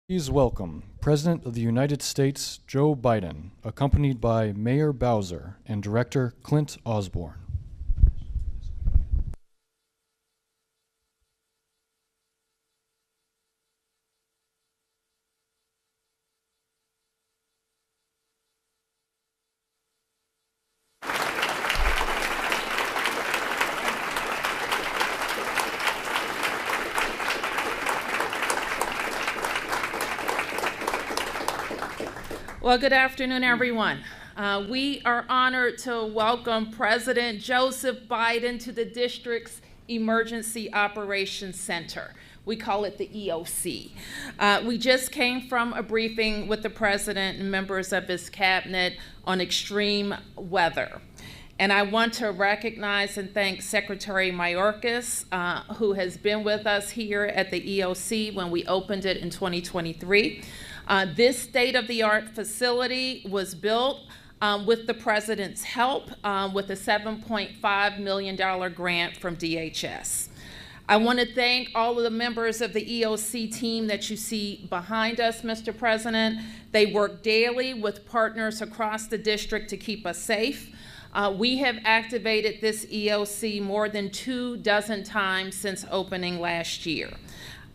Please welcome President of the United States, Joe Biden, accompanied by Mayor Bowser and Director Clint Osborne. Well, good afternoon, everyone. We are honored to welcome President Joseph Biden to the district's Emergency Operations Center. We call it the EOC. We just came from a briefing with the president and members of his cabinet on extreme weather. And I want to recognize and thank Secretary Mayorkas, who has been with us here at the EOC when we opened it in 2023. This state-of-the-art facility was built with the president's help with a $7.5 million grant from DHS. I want to thank all of the members of the EOC team that you see behind us, Mr. President. They work daily with partners across the district to keep us safe. We have activated this EOC more than 24 times since opening last year.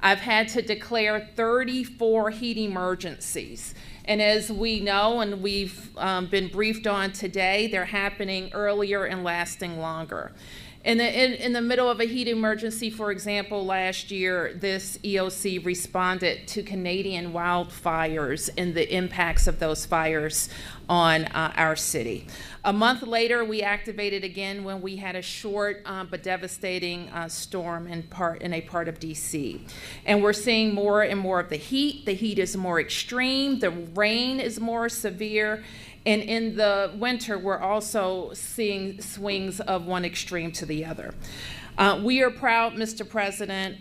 I've had to declare 34 heat emergencies. And as we know and we've been briefed on today, they're happening earlier and lasting longer. In the middle of a heat emergency, for example, last year, this EOC responded to Canadian wildfires and the impacts of those fires on our city. A month later, we activated again when we had a short but devastating storm in a part of DC. And we're seeing more and more of the heat. The heat is more extreme. The rain is more severe. And in the winter, we're also seeing swings of one extreme to the other. We are proud, Mr. President,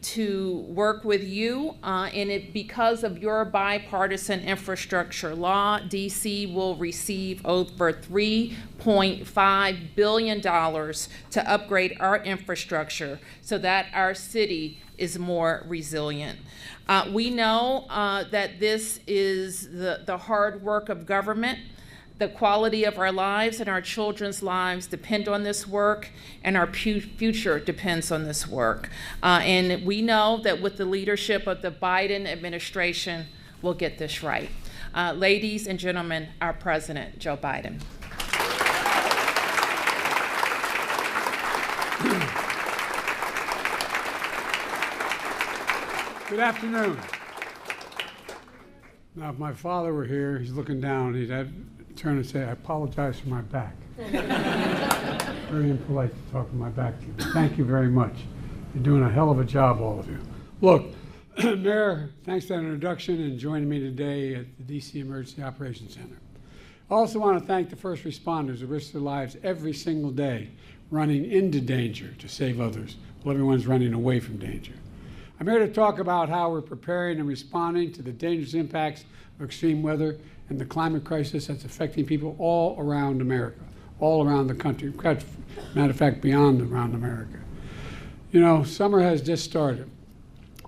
to work with you, and because of your bipartisan infrastructure law, DC will receive over $3.5 billion to upgrade our infrastructure so that our city is more resilient. We know that this is the hard work of government. The quality of our lives and our children's lives depend on this work, and our future depends on this work. And we know that with the leadership of the Biden administration, we'll get this right. Ladies and gentlemen, our President, Joe Biden. Good afternoon. Now, if my father were here, he's looking down, he'd have turn and say, I apologize for my back. Very impolite to talk to my back to you. Thank you very much. You're doing a hell of a job, all of you. Look, Mayor, thanks for that introduction and joining me today at the DC Emergency Operations Center. I also want to thank the first responders who risk their lives every single day running into danger to save others while everyone's running away from danger. I'm here to talk about how we're preparing and responding to the dangerous impacts of extreme weather and the climate crisis that's affecting people all around America, all around the country, matter of fact, beyond around America. You know, summer has just started.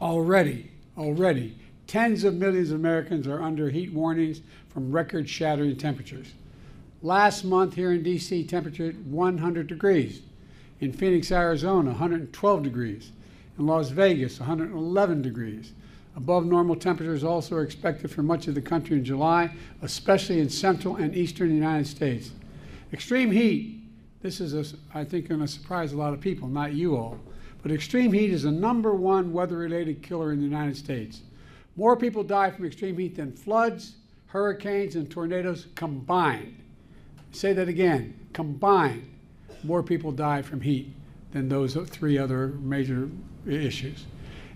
Already, tens of millions of Americans are under heat warnings from record-shattering temperatures. Last month here in DC, temperature hit 100 degrees. In Phoenix, Arizona, 112 degrees. In Las Vegas, 111 degrees. Above normal temperatures also are expected for much of the country in July, especially in central and eastern United States. Extreme heat, this is, I think, going to surprise a lot of people, not you all, but extreme heat is the #1 weather-related killer in the United States. More people die from extreme heat than floods, hurricanes, and tornadoes combined. Say that again, combined. More people die from heat than those 3 other major issues.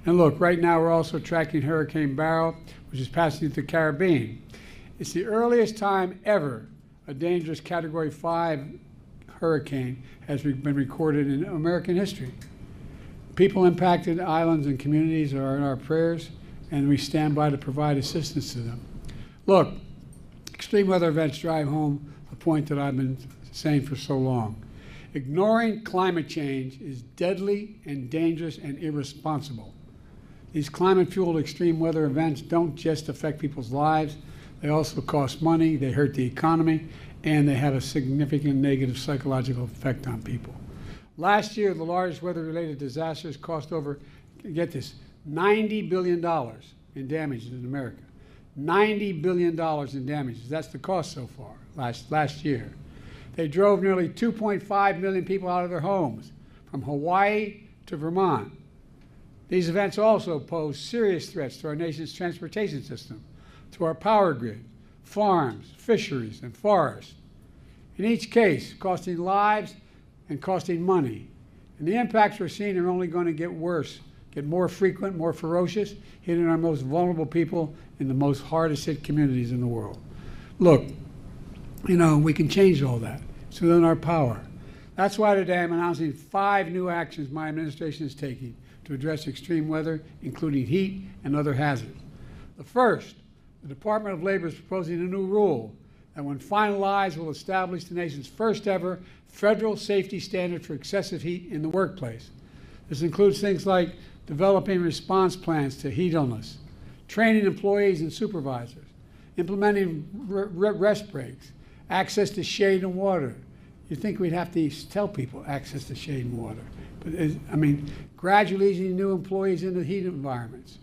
And look, right now we're also tracking Hurricane Beryl, which is passing through the Caribbean. It's the earliest time ever a dangerous Category 5 hurricane has been recorded in American history. People impacted islands and communities are in our prayers, and we stand by to provide assistance to them. Look, extreme weather events drive home a point that I've been saying for so long. Ignoring climate change is deadly and dangerous and irresponsible. These climate-fueled extreme weather events don't just affect people's lives, they also cost money, they hurt the economy, and they have a significant negative psychological effect on people. Last year, the largest weather-related disasters cost over, get this, $90 billion in damages in America. $90 billion in damages. That's the cost so far, last year. They drove nearly 2.5 million people out of their homes, from Hawaii to Vermont. These events also pose serious threats to our nation's transportation system, to our power grid, farms, fisheries, and forests. In each case, costing lives and costing money. And the impacts we're seeing are only going to get worse, get more frequent, more ferocious, hitting our most vulnerable people in the most hardest hit communities in the world. Look, you know, we can change all that. It's within our power. That's why today I'm announcing 5 new actions my administration is taking to address extreme weather, including heat and other hazards. The first, the Department of Labor is proposing a new rule that, when finalized, will establish the nation's first ever federal safety standard for excessive heat in the workplace. This includes things like developing response plans to heat illness, training employees and supervisors, implementing rest breaks, access to shade and water. You'd think we'd have to tell people access to shade and water. But I mean, gradually easing new employees into heat environments.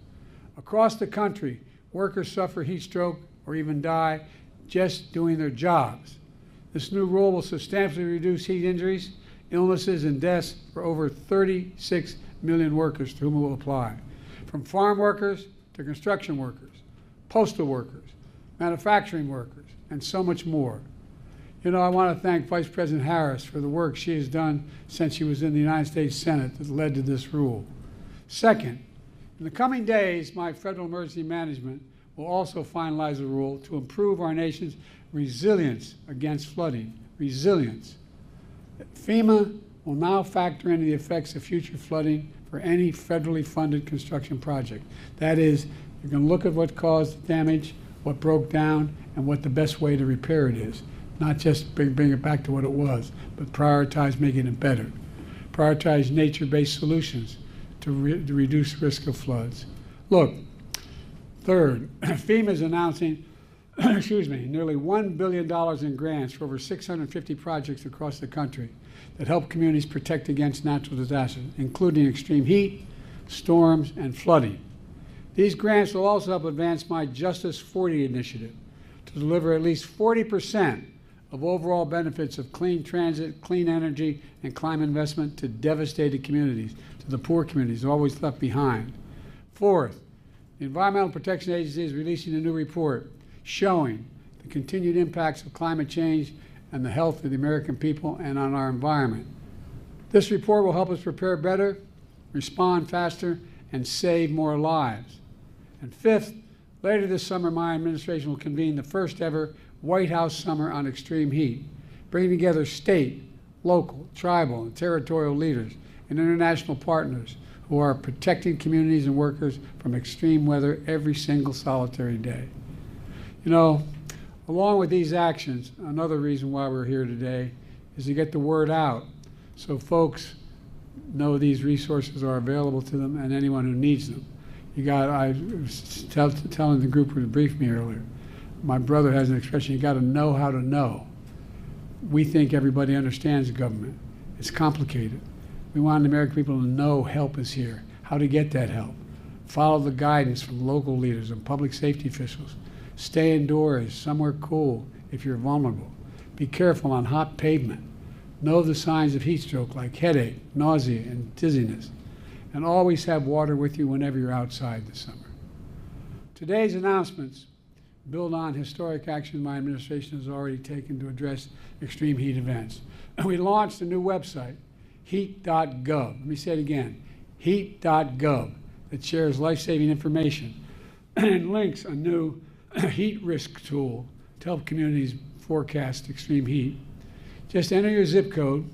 Across the country, workers suffer heat stroke or even die just doing their jobs. This new rule will substantially reduce heat injuries, illnesses, and deaths for over 36 million workers to whom it will apply, from farm workers to construction workers, postal workers, manufacturing workers, and so much more. You know, I want to thank Vice President Harris for the work she has done since she was in the United States Senate that led to this rule. Second, in the coming days, my Federal Emergency Management will also finalize a rule to improve our nation's resilience against flooding. Resilience. FEMA will now factor in the effects of future flooding for any federally funded construction project. That is, you can look at what caused the damage, what broke down, and what the best way to repair it is. Not just bring it back to what it was, but prioritize making it better. Prioritize nature-based solutions to reduce risk of floods. Look, third, FEMA is announcing nearly $1 billion in grants for over 650 projects across the country that help communities protect against natural disasters, including extreme heat, storms, and flooding. These grants will also help advance my Justice 40 initiative to deliver at least 40% of overall benefits of clean transit, clean energy, and climate investment to devastated communities, to the poor communities always left behind. Fourth, the Environmental Protection Agency is releasing a new report showing the continued impacts of climate change and the health of the American people and on our environment. This report will help us prepare better, respond faster, and save more lives. And fifth, later this summer, my administration will convene the first ever White House Summer on Extreme Heat, bringing together state, local, tribal, and territorial leaders and international partners who are protecting communities and workers from extreme weather every single solitary day. You know, along with these actions, another reason why we're here today is to get the word out so folks know these resources are available to them and anyone who needs them. I was telling the group who briefed me earlier, my brother has an expression, you got to know how to know. We think everybody understands government. It's complicated. We want the American people to know help is here, how to get that help. Follow the guidance from local leaders and public safety officials. Stay indoors, somewhere cool if you're vulnerable. Be careful on hot pavement. Know the signs of heat stroke like headache, nausea, and dizziness. And always have water with you whenever you're outside this summer. Today's announcements build on historic action my administration has already taken to address extreme heat events. We launched a new website, heat.gov. Let me say it again, heat.gov, that shares life-saving information and links a new heat risk tool to help communities forecast extreme heat. Just enter your zip code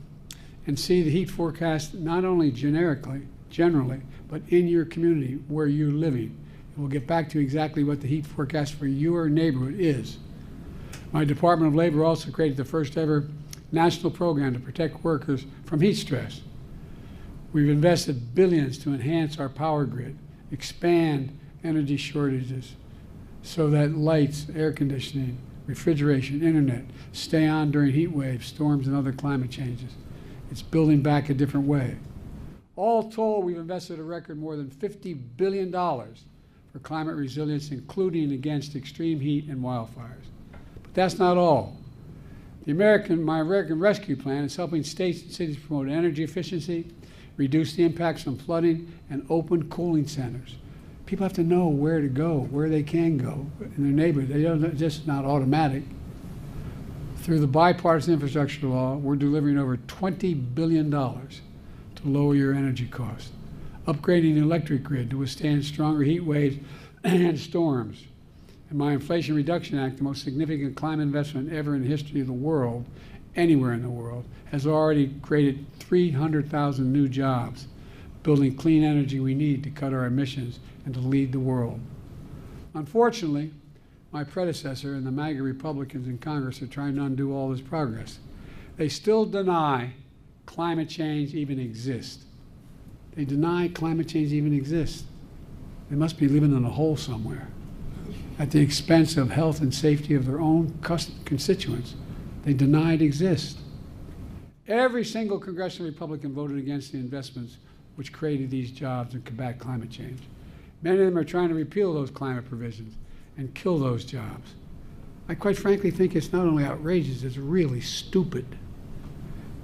and see the heat forecast not only generally, but in your community where you're living. We'll get back to exactly what the heat forecast for your neighborhood is. My Department of Labor also created the first ever national program to protect workers from heat stress. We've invested billions to enhance our power grid expand energy shortages so that lights, air conditioning, refrigeration, internet stay on during heat waves, storms, and other climate changes. It's building back a different way. All told, we've invested a record more than $50 billion for climate resilience, including against extreme heat and wildfires. But that's not all. My American Rescue Plan is helping states and cities promote energy efficiency, reduce the impacts from flooding, and open cooling centers. People have to know where to go, where they can go in their neighborhood. They don't, it's just not automatic. Through the bipartisan infrastructure law, we're delivering over $20 billion to lower your energy costs, upgrading the electric grid to withstand stronger heat waves and storms. And my Inflation Reduction Act, the most significant climate investment ever in the history of the world, anywhere in the world, has already created 300,000 new jobs, building clean energy we need to cut our emissions and to lead the world. Unfortunately, my predecessor and the MAGA Republicans in Congress are trying to undo all this progress. They still deny climate change even exists. They deny climate change even exists. They must be living in a hole somewhere at the expense of health and safety of their own constituents. They deny it exists. Every single congressional Republican voted against the investments which created these jobs and combat climate change. Many of them are trying to repeal those climate provisions and kill those jobs. I quite frankly think it's not only outrageous, it's really stupid.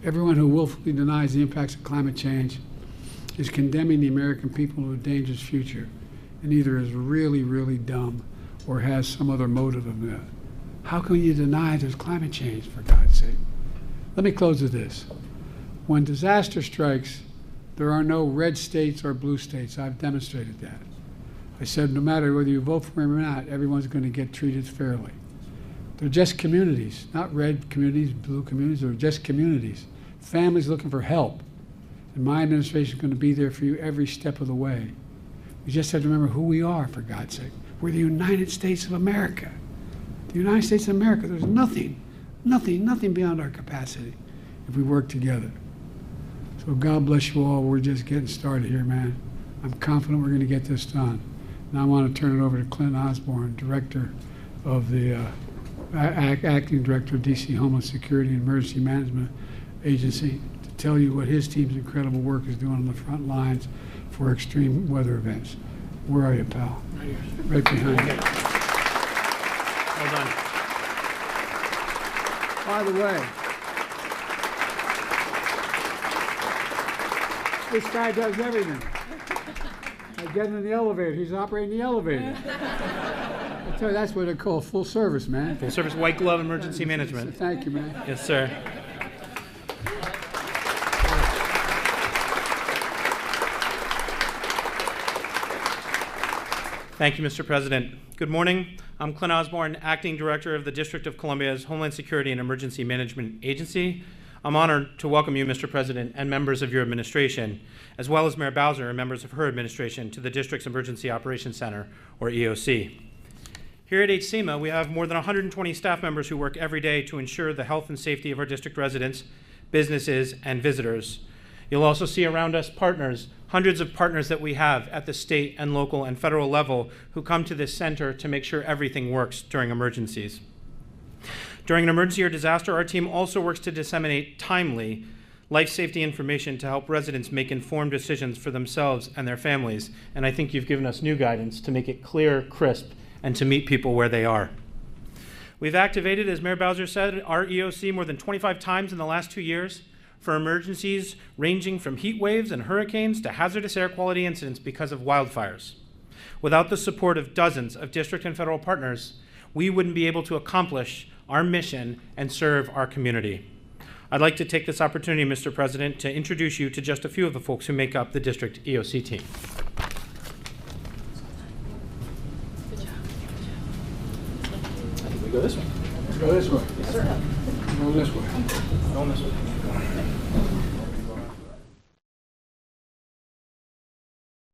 Everyone who willfully denies the impacts of climate change is condemning the American people to a dangerous future, and either is really, really dumb or has some other motive of that. How can you deny there's climate change, for God's sake? Let me close with this. When disaster strikes, there are no red states or blue states. I've demonstrated that. I said no matter whether you vote for him or not, everyone's going to get treated fairly. They're just communities, not red communities, blue communities. They're just communities. Families looking for help. And my administration is going to be there for you every step of the way. We just have to remember who we are, for God's sake. We're the United States of America. The United States of America, there's nothing beyond our capacity if we work together. So God bless you all. We're just getting started here, man. I'm confident we're going to get this done. Now I want to turn it over to Clint Osborne, Director of the Acting Director of D.C. Homeland Security and Emergency Management Agency, to tell you what his team's incredible work is doing on the front lines for extreme weather events. Where are you, pal? Right here. Right behind you. Well done. By the way, this guy does everything. I get in the elevator, he's operating the elevator. I tell you, that's what they call full service, man. Full service white glove emergency management. Thank you, man. Yes, sir. Thank you, Mr. President. Good morning. I'm Clint Osborne, Acting Director of the District of Columbia's Homeland Security and Emergency Management Agency. I'm honored to welcome you, Mr. President, and members of your administration, as well as Mayor Bowser and members of her administration, to the District's Emergency Operations Center, or EOC. Here at HCEMA, we have more than 120 staff members who work every day to ensure the health and safety of our district residents, businesses, and visitors. You'll also see around us partners, hundreds of partners that we have at the state and local and federal level who come to this center to make sure everything works during emergencies. During an emergency or disaster, our team also works to disseminate timely life safety information to help residents make informed decisions for themselves and their families. And I think you've given us new guidance to make it clear, crisp, and to meet people where they are. We've activated, as Mayor Bowser said, our EOC more than 25 times in the last 2 years for emergencies ranging from heat waves and hurricanes to hazardous air quality incidents because of wildfires. Without the support of dozens of district and federal partners, we wouldn't be able to accomplish our mission and serve our community. I'd like to take this opportunity, Mr. President, to introduce you to just a few of the folks who make up the district EOC team. I think we go this way. Let's go this way. Yes, sir. Go this way. Going this way.